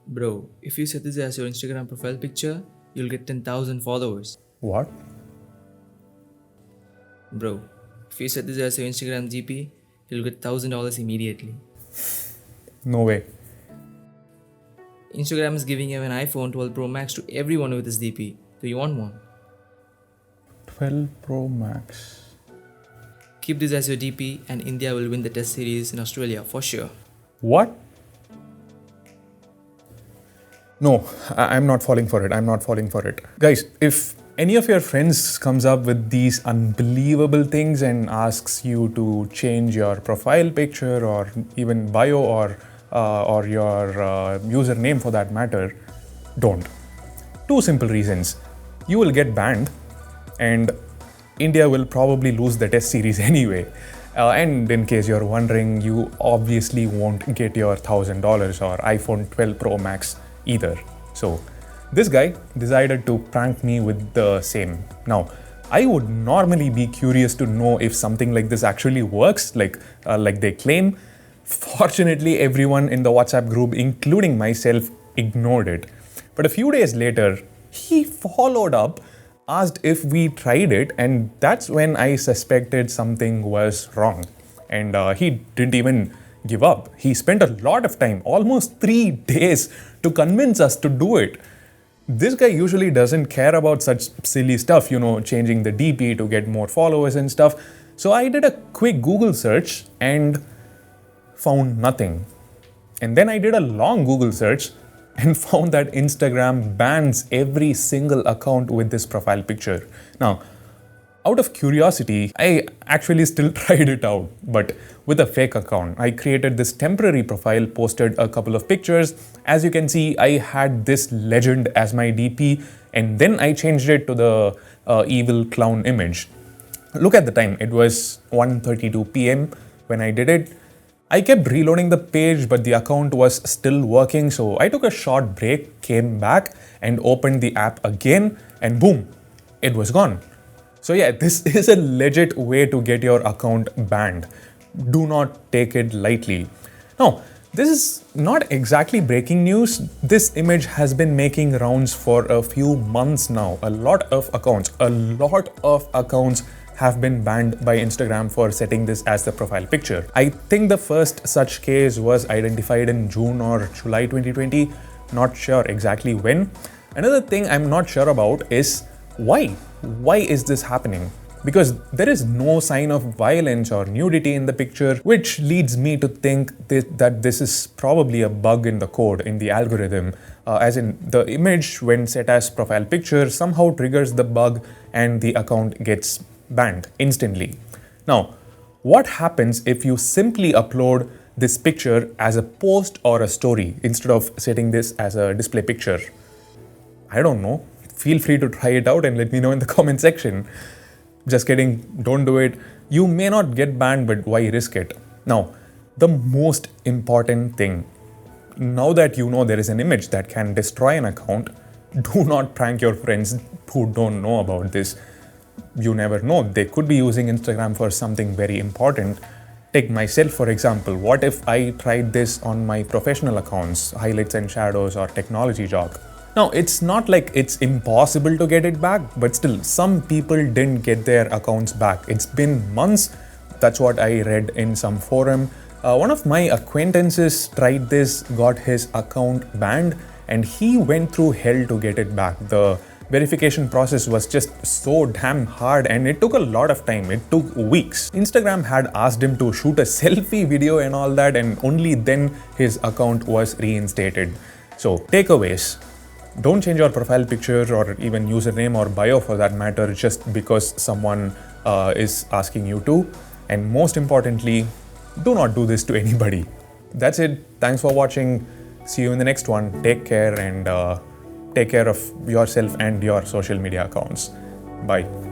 Bro, if you set this as your Instagram profile picture, you'll get 10,000 followers. What? Bro, if you set this as your Instagram GP, you'll get $1,000 immediately. No way. Instagram is giving away an iPhone 12 Pro Max to everyone with this DP. Do you want one? 12 Pro Max. Keep this as your DP and India will win the test series in Australia for sure. What? No, I'm not falling for it. I'm not falling for it. Guys, if any of your friends comes up with these unbelievable things and asks you to change your profile picture or even bio or your username for that matter, don't. Two simple reasons. You will get banned and India will probably lose the test series anyway. And in case you're wondering, you obviously won't get your $1,000 or iPhone 12 Pro Max either. So this guy decided to prank me with the same. Now, I would normally be curious to know if something like this actually works, like they claim. Fortunately, everyone in the WhatsApp group, including myself, ignored it. But a few days later, he followed up, asked if we tried it, and that's when I suspected something was wrong. And he didn't even give up. He spent a lot of time, almost 3 days, to convince us to do it. This guy usually doesn't care about such silly stuff, changing the DP to get more followers and stuff. So I did a quick Google search and found nothing. And then I did a long Google search and found that Instagram bans every single account with this profile picture. Now, out of curiosity, I actually still tried it out, but with a fake account. I created this temporary profile, posted a couple of pictures. As you can see, I had this legend as my DP, and then I changed it to the evil clown image. Look at the time, it was 1:32 p.m. when I did it. I kept reloading the page, but the account was still working, so I took a short break, came back, and opened the app again, and boom, it was gone. So yeah, this is a legit way to get your account banned. Do not take it lightly. Now, this is not exactly breaking news. This image has been making rounds for a few months now. A lot of accounts have been banned by Instagram for setting this as the profile picture. I think the first such case was identified in June or July 2020. Not sure exactly when. Another thing I'm not sure about is why? Why is this happening? Because there is no sign of violence or nudity in the picture, which leads me to think that this is probably a bug in the code, in the algorithm, as in the image when set as profile picture somehow triggers the bug and the account gets banned instantly. Now, what happens if you simply upload this picture as a post or a story instead of setting this as a display picture? I don't know. Feel free to try it out and let me know in the comment section. Just kidding, don't do it. You may not get banned, but why risk it? Now, the most important thing, now that you know there is an image that can destroy an account, do not prank your friends who don't know about this. You never know, they could be using Instagram for something very important. Take myself for example. What if I tried this on my professional accounts, highlights and shadows or technology jog? Now, it's not like it's impossible to get it back, but still, some people didn't get their accounts back. It's been months. That's what I read in some forum. One of my acquaintances tried this, got his account banned, and he went through hell to get it back. The verification process was just so damn hard and it took a lot of time. It took weeks. Instagram had asked him to shoot a selfie video and all that, and only then his account was reinstated. So, takeaways. Don't change your profile picture or even username or bio for that matter just because someone is asking you to. And most importantly, do not do this to anybody. That's it. Thanks for watching. See you in the next one. Take care and take care of yourself and your social media accounts. Bye.